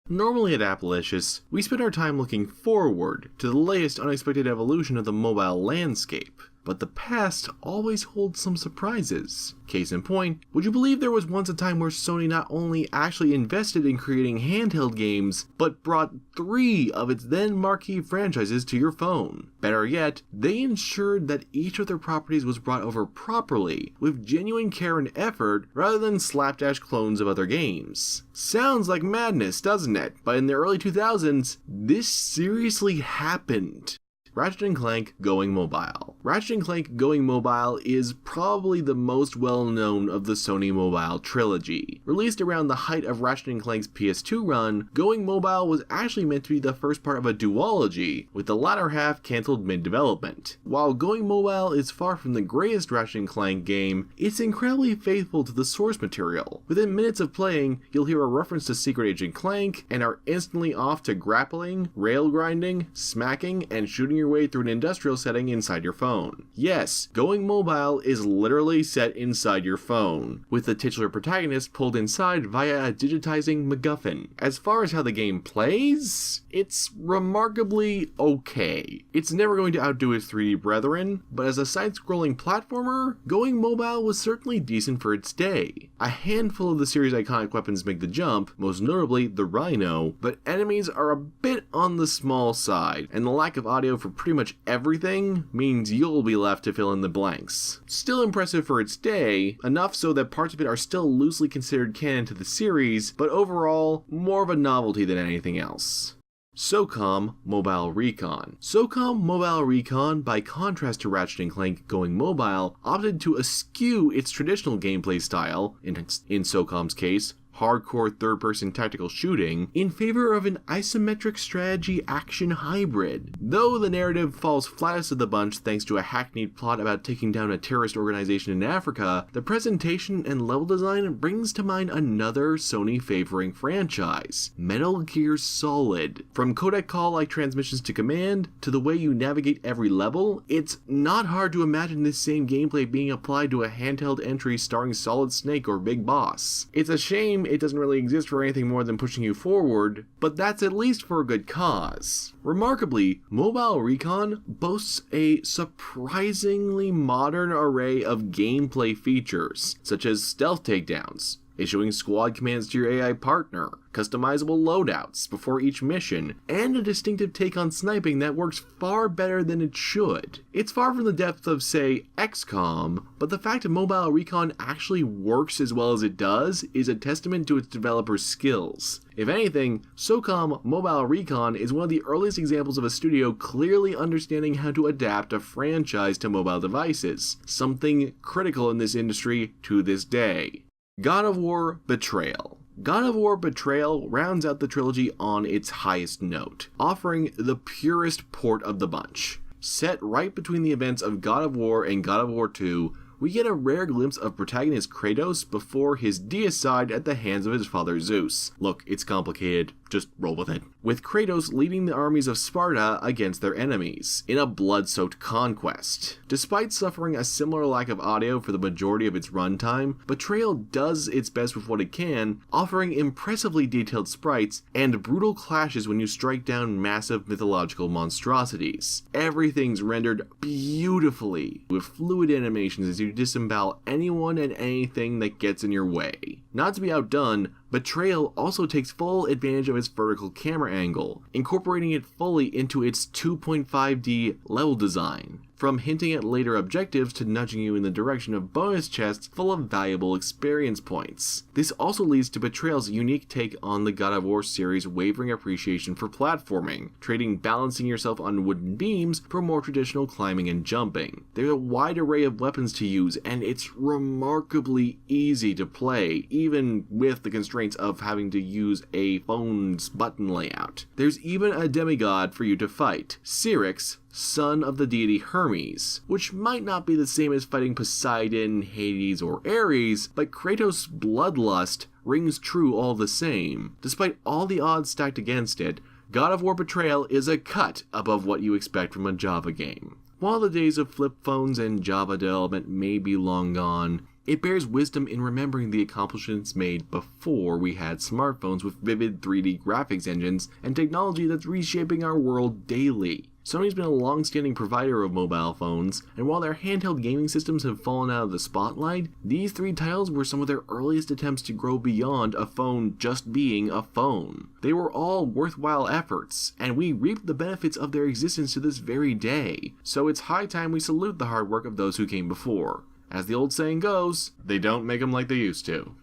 Normally at Applicious, we spend our time looking forward to the latest unexpected evolution of the mobile landscape, but the past always holds some surprises. Case in point, would you believe there was once a time where Sony not only actually invested in creating handheld games, but brought 3 of its then marquee franchises to your phone? Better yet, they ensured that each of their properties was brought over properly, with genuine care and effort, rather than slapdash clones of other games. Sounds like madness, doesn't it? But in the early 2000s, this seriously happened. Ratchet & Clank Going Mobile. Ratchet & Clank Going Mobile is probably the most well-known of the Sony mobile trilogy. Released around the height of Ratchet & Clank's PS2 run, Going Mobile was actually meant to be the first part of a duology, with the latter half cancelled mid-development. While Going Mobile is far from the greatest Ratchet & Clank game, it's incredibly faithful to the source material. Within minutes of playing, you'll hear a reference to Secret Agent Clank, and are instantly off to grappling, rail grinding, smacking, and shooting your way through an industrial setting inside your phone. Yes, Going Mobile is literally set inside your phone, with the titular protagonist pulled inside via a digitizing MacGuffin. As far as how the game plays, it's remarkably okay. It's never going to outdo its 3D brethren, but as a side-scrolling platformer, Going Mobile was certainly decent for its day. A handful of the series' iconic weapons make the jump, most notably the Rhino, but enemies are a bit on the small side, and the lack of audio for pretty much everything means you'll be left to fill in the blanks. Still impressive for its day, enough so that parts of it are still loosely considered canon to the series, but overall, more of a novelty than anything else. SOCOM Mobile Recon. SOCOM Mobile Recon, by contrast to Ratchet & Clank Going Mobile, opted to eschew its traditional gameplay style, in SOCOM's case, hardcore third-person tactical shooting, in favor of an isometric strategy action hybrid. Though the narrative falls flattest of the bunch thanks to a hackneyed plot about taking down a terrorist organization in Africa, the presentation and level design brings to mind another Sony-favoring franchise, Metal Gear Solid. From codec call-like transmissions to command, to the way you navigate every level, it's not hard to imagine this same gameplay being applied to a handheld entry starring Solid Snake or Big Boss. It's a shame it doesn't really exist for anything more than pushing you forward, but that's at least for a good cause. Remarkably, Mobile Recon boasts a surprisingly modern array of gameplay features, such as stealth takedowns, issuing squad commands to your AI partner, customizable loadouts before each mission, and a distinctive take on sniping that works far better than it should. It's far from the depth of, say, XCOM, but the fact that Mobile Recon actually works as well as it does is a testament to its developers' skills. If anything, SOCOM Mobile Recon is one of the earliest examples of a studio clearly understanding how to adapt a franchise to mobile devices, something critical in this industry to this day. God of War Betrayal. God of War Betrayal rounds out the trilogy on its highest note, offering the purest port of the bunch. Set right between the events of God of War and God of War 2, we get a rare glimpse of protagonist Kratos before his deicide at the hands of his father Zeus. Look, it's complicated, just roll with it. With Kratos leading the armies of Sparta against their enemies, in a blood-soaked conquest. Despite suffering a similar lack of audio for the majority of its runtime, Betrayal does its best with what it can, offering impressively detailed sprites and brutal clashes when you strike down massive mythological monstrosities. Everything's rendered beautifully, with fluid animations as you disembowel anyone and anything that gets in your way. Not to be outdone, Betrayal also takes full advantage of its vertical camera angle, incorporating it fully into its 2.5D level design, from hinting at later objectives to nudging you in the direction of bonus chests full of valuable experience points. This also leads to Betrayal's unique take on the God of War series' wavering appreciation for platforming, trading balancing yourself on wooden beams for more traditional climbing and jumping. There's a wide array of weapons to use, and it's remarkably easy to play, even with the constraints of having to use a phone's button layout. There's even a demigod for you to fight, Syrinx, son of the deity Hermes, which might not be the same as fighting Poseidon, Hades, or Ares, but Kratos' bloodlust rings true all the same. Despite all the odds stacked against it, God of War Betrayal is a cut above what you expect from a Java game. While the days of flip phones and Java development may be long gone, it bears wisdom in remembering the accomplishments made before we had smartphones with vivid 3D graphics engines and technology that's reshaping our world daily. Sony's been a long-standing provider of mobile phones, and while their handheld gaming systems have fallen out of the spotlight, these 3 titles were some of their earliest attempts to grow beyond a phone just being a phone. They were all worthwhile efforts, and we reap the benefits of their existence to this very day, so it's high time we salute the hard work of those who came before. As the old saying goes, they don't make them like they used to.